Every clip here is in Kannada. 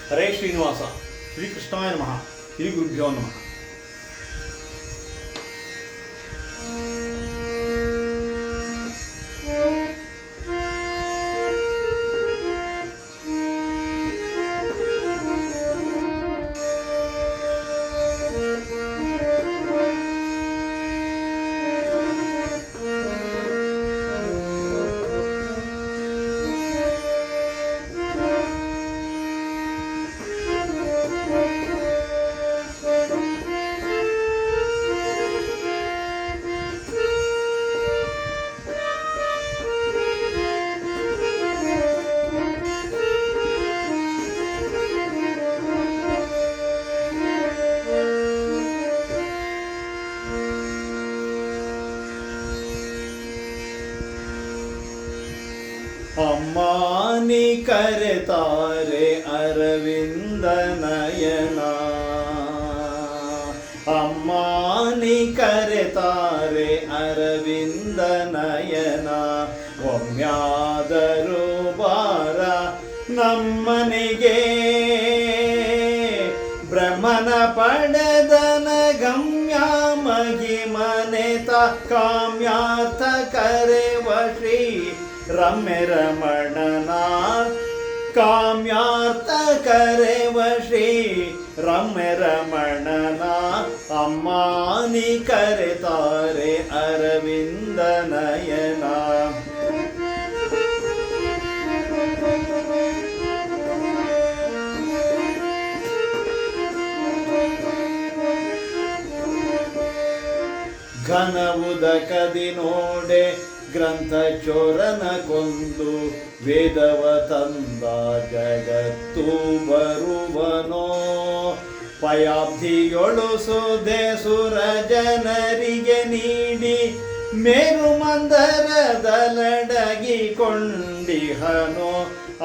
ಹರೇ ಶ್ರೀನಿವಾಸ. ಶ್ರೀಕೃಷ್ಣಾಯ ನಮಃ. ಶ್ರೀ ಗುರುಭ್ಯೋ ನಮಃ. ಅಮ್ಮಾನಿ ಕರೆತಾರೆ ಅರವಿಂದ ನಯನ, ಅಮ್ಮಾನಿ ಕರೆತಾರೆ ಅರವಿಂದ ನಯನ. ಒಮ್ಮ್ಯಾದರೂ ಬಾರ ನಮ್ಮನೆಗೆ, ಬ್ರಹ್ಮನ ಪಡೆದನ ಗಮ್ಯ ಮಹಿಮನೆತ ಕಾಮ್ಯಾರ್ಥ ಕರೆವ ಶ್ರೀ ರಮ್ಯ ರಮಣನ. ಕಾಮ್ಯಾರ್ಥ ಕರೆವ ಶ್ರೀ ರಮ್ಯ ರಮಣನ. ಅಮ್ಮಾನಿ ಕರೆತಾರೆ ಅರವಿಂದ ನಯನ. ಘನ ಉದಕದಿ ನೋಡೆ ಗ್ರಂಥ ಚೋರನ ಕೊಂದು, ವೇದವ ತಂದ ಜಗತ್ತು ಬರುವನೋ. ಪಯಾಬ್ಧಿಯೊಳು ಸುದೆ ಸುರ ಜನರಿಗೆ ನೀಡಿ, ಮೇರು ಮಂದರದಲಡಗಿ ಕೊಂಡಿಹನೋ.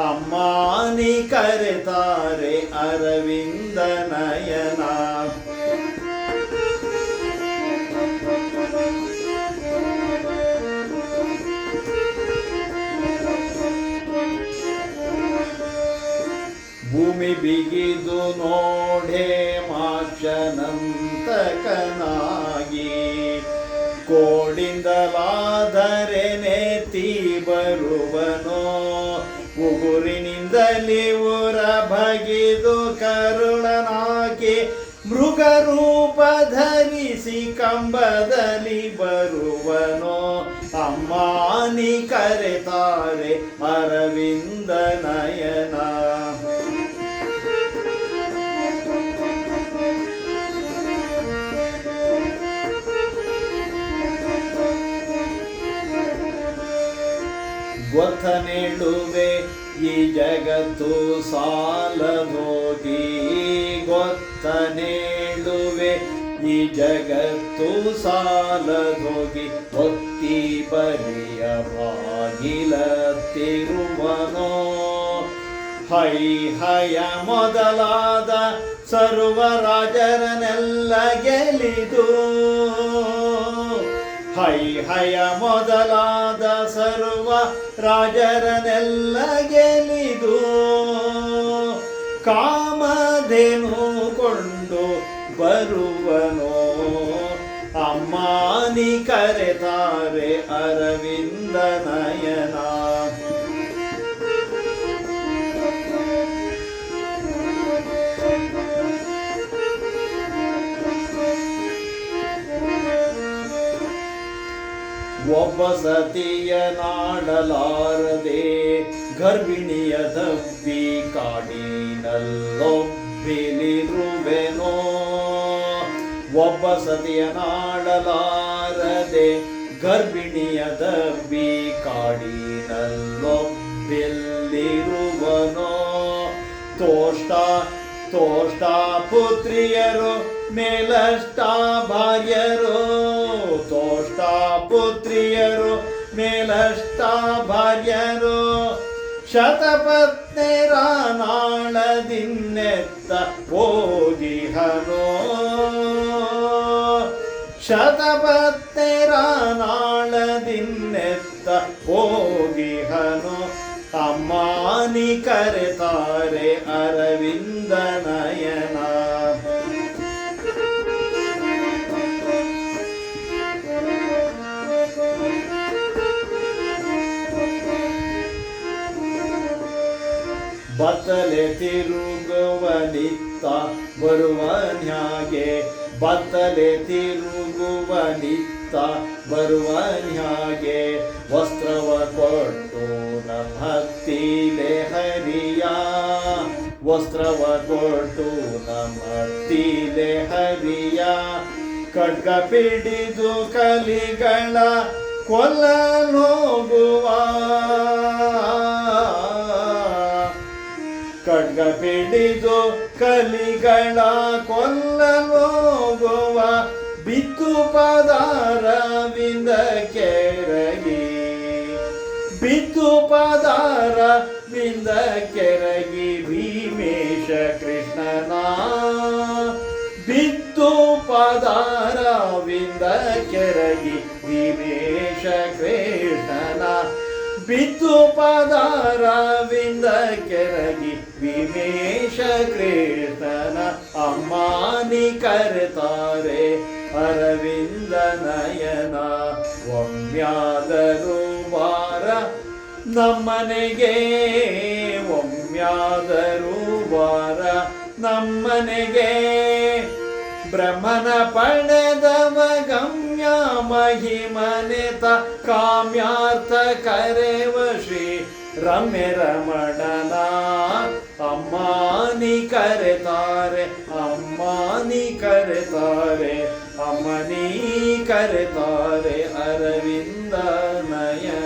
ಅಮ್ಮಾನಿ ಕರೆತಾರೆ ಅರವಿಂದ ನಯನ. ಭೂಮಿ ಬಿಗಿದು ನೋಡೆ ಮಾಕ್ಷನಂತಕನಾಗಿ, ಕೋಡಿಂದಲಾದರೆ ನೆತ್ತಿ ಬರುವನೋ. ಉಗುರಿನಿಂದಲಿ ಉರ ಬಗಿದು ಕರುಳನಾಗಿ, ಮೃಗರೂಪ ಧರಿಸಿ ಕಂಬದಲ್ಲಿ ಬರುವನೋ. ಅಮ್ಮಾನಿ ಕರೆತಾರೆ ಅರವಿಂದ ನಯನ. ಗೊತ್ತನೇಳುವೆ ಈ ಜಗತ್ತು ಸಾಲದೋಗಿ, ಗೊತ್ತನೇಳುವೆ ಈ ಜಗತ್ತು ಸಾಲದೋಗಿ. ಭಕ್ತಿ ಬರಿಯ ಬಾಗಿಲತ್ತಿರುವನೋ. ಹೈ ಹಯ ಮೊದಲಾದ ಸರ್ವರಾಜರನ್ನೆಲ್ಲ ಗೆಲಿದು, ಹೈ ಹಯ ಮೊದಲಾದ ಸರ್ವ ರಾಜರನ್ನೆಲ್ಲ ಗೆಲಿದು. ಕಾಮಧೇನು ಕೊಂಡು ಬರುವನೋ. ಅಮ್ಮಾನಿ ಕರೆತಾರೆ ಅರವಿಂದ ನಯನ. ಒಬ್ಬ ಸತಿಯ ನಾಡಲಾರದೆ ಗರ್ಭಿಣಿಯ ದಬ್ಬಿ ಕಾಡಿನಲ್ಲೊಬ್ಬಿಲಿರುವೆನೋ. ಒಬ್ಬ ಸತಿಯ ನಾಡಲಾರದೆ ಗರ್ಭಿಣಿಯ ದಬ್ಬಿ ಕಾಡಿನಲ್ಲೊಬ್ಬಿಲಿರುವನೋ. ತೋಷ್ಟ ಪುತ್ರಿಯರು ಮೇಲಷ್ಟ ಭಾರ್ಯರು, ತೋಷ್ಟ ಪುತ್ರಿಯರು ಮೇಲಷ್ಟ ಭಾರ್ಯರು. ಶತಪತ್ನಿರ ನಾಳದಿನ್ನೆತ್ತ ಹೋಗಿಹನೋ. ಶತಪತ್ನಿರ ನಾಳದಿನ್ನೆತ್ತ ಹೋಗಿಹನು. ಅಮ್ಮಾನಿ ಕರೆತಾರೆ ಅರವಿಂದ ಅರವಿಂದ ನಯನ. ಬತ್ತಲೆ ತಿರುಗುವ ನಿತ್ತ ಬರುವನ್ಯಾಗೆ, ಬತ್ತಲೆ ತಿರುಗುವ ನಿತ್ತ ಬರುವನ್ಯಾಗೆ, ವಸ್ತ್ರವ ಕೊಟ್ಟು ನಮ್ಮ ಹತ್ತಿಲೆ ಹರಿಯ, ವಸ್ತ್ರವ ಕೊಟ್ಟು ನಮ್ಮ ಹತ್ತಿಲೆ ಹರಿಯ, ಖಡ್ಗ ಪಿಡಿದು ಕಲಿಗಳ ಕೊಲ್ಲಲೋಗುವ, ಖಡ್ಗ ಪಿಡಿದು ಕಲಿಗಳ ಕೊಲ್ಲಲೋಗುವ, ಬಿತ್ತು ಪದಾರವಿಂದ ಕೆರಗಿ, ಬಿತ್ತು ಪದಾರವಿಂದ ಕೆರಗಿ, ಭೀಮೇಶ ಕೃಷ್ಣನ ಬಿತ್ತು ಪದಾರವಿಂದ ಕೆರಗಿ, ಭೀಮೇಶ ಕೃಷ್ಣನ ಬಿತ್ತು ಪದಾರವಿಂದ ಕೆರಗಿ, ಭೀಮೇಶ ಕೃಷ್ಣನ ಅಮ್ಮಾನಿ ಕರೆತಾರೆ ಅರವಿಂದ ನಯನ. ಒಮ್ಮ್ಯಾದರೂ ಬಾರ ನಮ್ಮನೆಗೆ, ಒಮ್ಮ್ಯಾದರೂ ಬಾರ ನಮ್ಮನೆಗೆ, ಬ್ರಹ್ಮನ ಪಡೆದವ ಗಮ್ಯ ಮಹಿಮನೆತ ಕಾಮ್ಯಾರ್ಥ ಕರೆವ ಶ್ರೀ ರಮ್ಯ ರಮಣನ. ಅಮ್ಮಾನಿ ಕರೆತಾರೆ, ಅಮ್ಮಾನಿ ಕರೆತಾರೆ, ಅಮ್ಮನಿ ಕರೆತಾರೆ ಅರವಿಂದ ನಯನ.